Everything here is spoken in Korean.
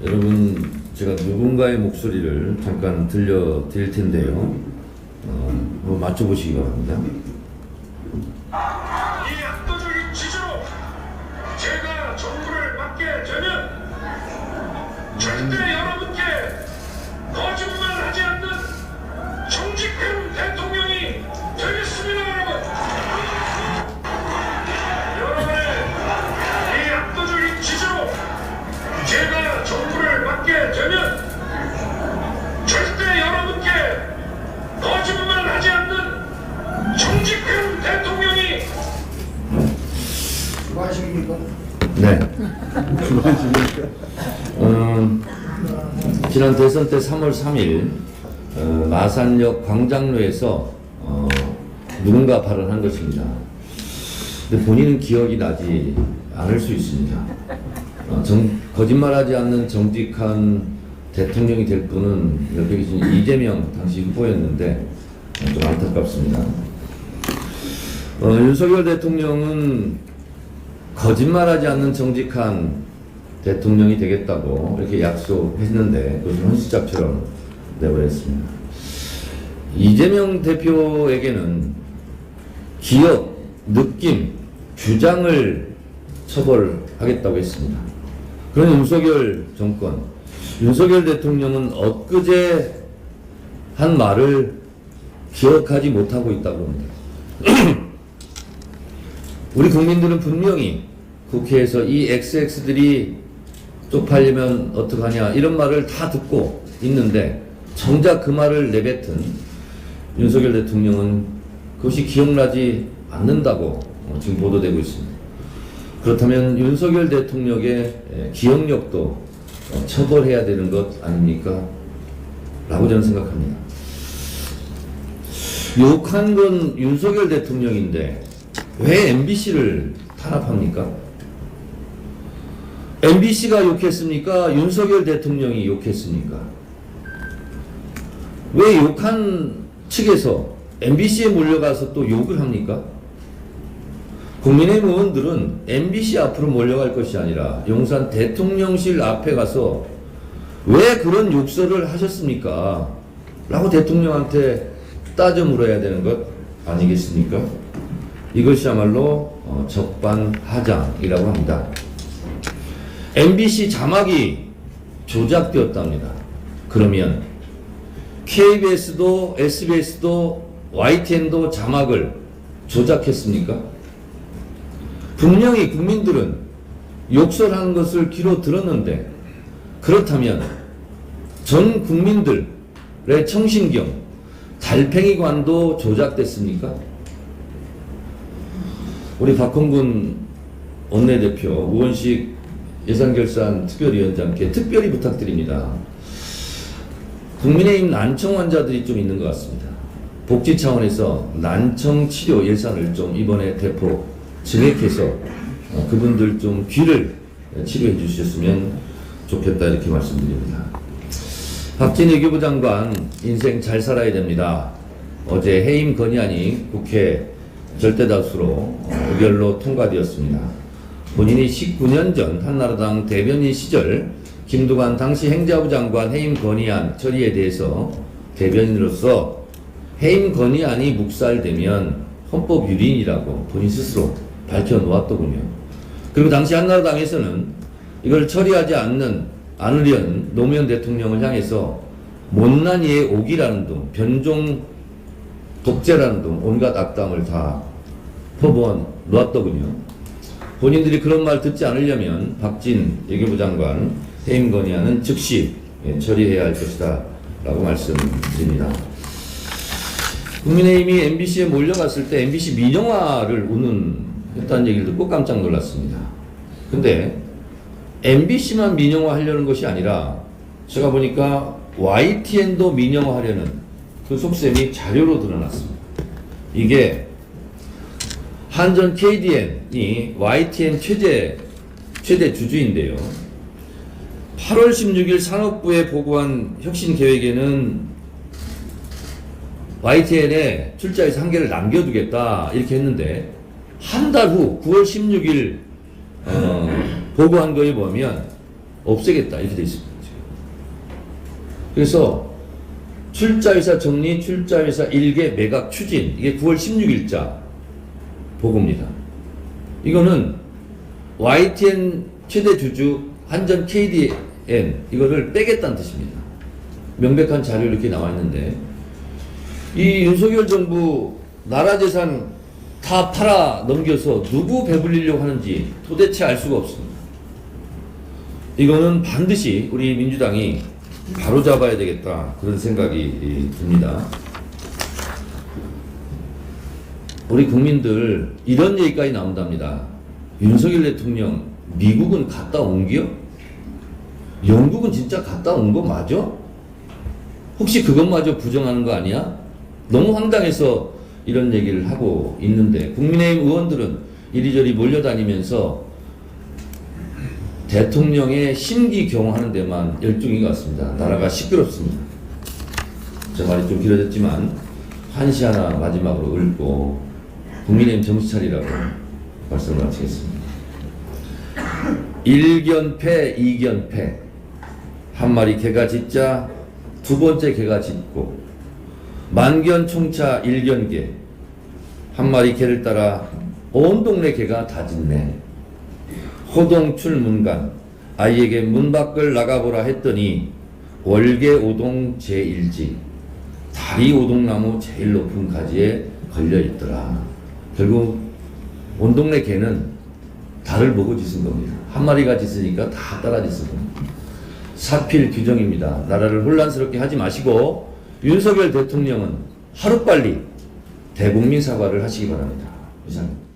여러분, 제가 누군가의 목소리를 잠깐 들려드릴 텐데요. 한번 맞춰보시기 바랍니다. 이 압도적인 지지로 제가 정부를 맡게 되면 절대 여러분께 거짓말하지 않는 정직한 대통령이 되겠습니다, 여러분. 여러분의 이 압도적인 지지로 제가 정부를 맡게 되면 절대 여러분께 거짓말하지 않는 정직한 대통령이. 주관식입니까? 네. 지난 대선 때 3월 3일 마산역 광장로에서 누군가 발언한 것입니다. 근데 본인은 기억이 나지 않을 수 있습니다. 거짓말하지 않는 정직한 대통령이 될 분은 옆에 계신 이재명 당시 후보였는데 좀 안타깝습니다. 윤석열 대통령은 거짓말하지 않는 정직한 대통령이 되겠다고 이렇게 약속했는데 그것을 헌시짝처럼 내버렸습니다. 이재명 대표에게는 기억, 느낌, 주장을 처벌하겠다고 했습니다. 그런 윤석열 정권, 윤석열 대통령은 엊그제 한 말을 기억하지 못하고 있다고 합니다. 우리 국민들은 분명히 국회에서 이 XX들이 쪽팔리면 어떡하냐 이런 말을 다 듣고 있는데 정작 그 말을 내뱉은 윤석열 대통령은 그것이 기억나지 않는다고 지금 보도되고 있습니다. 그렇다면 윤석열 대통령의 기억력도 처벌해야 되는 것 아닙니까? 라고 저는 생각합니다. 욕한 건 윤석열 대통령인데 왜 MBC를 탄압합니까? MBC가 욕했습니까? 윤석열 대통령이 욕했습니까? 왜 욕한 측에서 MBC에 몰려가서 또 욕을 합니까? 국민의힘 의원들은 MBC 앞으로 몰려갈 것이 아니라 용산 대통령실 앞에 가서 왜 그런 욕설을 하셨습니까? 라고 대통령한테 따져 물어야 되는 것 아니겠습니까? 이것이야말로 적반하장이라고 합니다. MBC 자막이 조작되었답니다. 그러면 KBS도 SBS도 YTN도 자막을 조작했습니까? 분명히 국민들은 욕설한 것을 귀로 들었는데 그렇다면 전 국민들의 청신경 달팽이관도 조작됐습니까? 우리 박홍근 원내대표, 우원식 예산결산 특별위원장께 특별히 부탁드립니다. 국민의힘 난청 환자들이 좀 있는 것 같습니다. 복지 차원에서 난청 치료 예산을 좀 이번에 대폭 증액해서 그분들 좀 귀를 치료해 주셨으면 좋겠다 이렇게 말씀드립니다. 박진 외교부 장관 인생 잘 살아야 됩니다. 어제 해임 건의안이 국회 절대다수로 의결로 통과되었습니다. 본인이 19년 전 한나라당 대변인 시절 김두관 당시 행자부 장관 해임 건의안 처리에 대해서 대변인으로서 해임 건의안이 묵살되면 헌법 유린이라고 본인 스스로 밝혀놓았더군요. 그리고 당시 한나라당에서는 이걸 처리하지 않으려는 노무현 대통령을 향해서 못난 이의 옥이라는 등 변종 독재라는 등 온갖 악담을 다 퍼부어 놓았더군요. 본인들이 그런 말 듣지 않으려면 박진 외교부 장관 해임 건의안은 즉시 처리해야 할 것이다 라고 말씀드립니다. 국민의힘이 MBC에 몰려갔을 때 MBC 민영화를 운운했다는 얘기를 듣고 깜짝 놀랐습니다. 근데 MBC만 민영화하려는 것이 아니라 제가 보니까 YTN도 민영화하려는 그 속셈이 자료로 드러났습니다. 이게 한전 KDN이 YTN 최대 주주인데요. 8월 16일 산업부에 보고한 혁신 계획에는 YTN에 출자해서 한 개를 남겨두겠다 이렇게 했는데 한 달 후 9월 16일 보고한 거에 보면 없애겠다 이렇게 돼 있습니다. 지금. 그래서 출자회사 정리, 출자회사 일개 매각 추진, 이게 9월 16일자 보고입니다. 이거는 YTN 최대 주주 한전 KDN 이거를 빼겠다는 뜻입니다. 명백한 자료 이렇게 나와 있는데, 이 윤석열 정부 나라 재산 다 팔아 넘겨서 누구 배불리려고 하는지 도대체 알 수가 없습니다. 이거는 반드시 우리 민주당이 바로잡아야 되겠다, 그런 생각이 듭니다. 우리 국민들 이런 얘기까지 나온답니다. 윤석열 대통령 미국은 갔다 온겨? 영국은 진짜 갔다 온 거 맞아? 혹시 그것마저 부정하는 거 아니야? 너무 황당해서 이런 얘기를 하고 있는데, 국민의힘 의원들은 이리저리 몰려다니면서 대통령의 심기 경호하는 데만 열중인 것 같습니다. 나라가 시끄럽습니다. 저 말이 좀 길어졌지만 한시 하나 마지막으로 읊고 국민의힘 정신 차리라고 말씀을 마치겠습니다. 1견패, 2견패. 한 마리 개가 짖자 두 번째 개가 짖고, 만견총차 1견개. 한 마리 개를 따라 온 동네 개가 다 짖네. 호동출문간, 아이에게 문 밖을 나가보라 했더니 월계 오동 제1지, 다리 오동나무 제일 높은 가지에 걸려있더라. 결국 온 동네 개는 달을 보고 짖은 겁니다. 한 마리가 짖으니까 다 따라 짖은 겁니다. 사필 규정입니다. 나라를 혼란스럽게 하지 마시고 윤석열 대통령은 하루빨리 대국민 사과를 하시기 바랍니다. 이상입니다.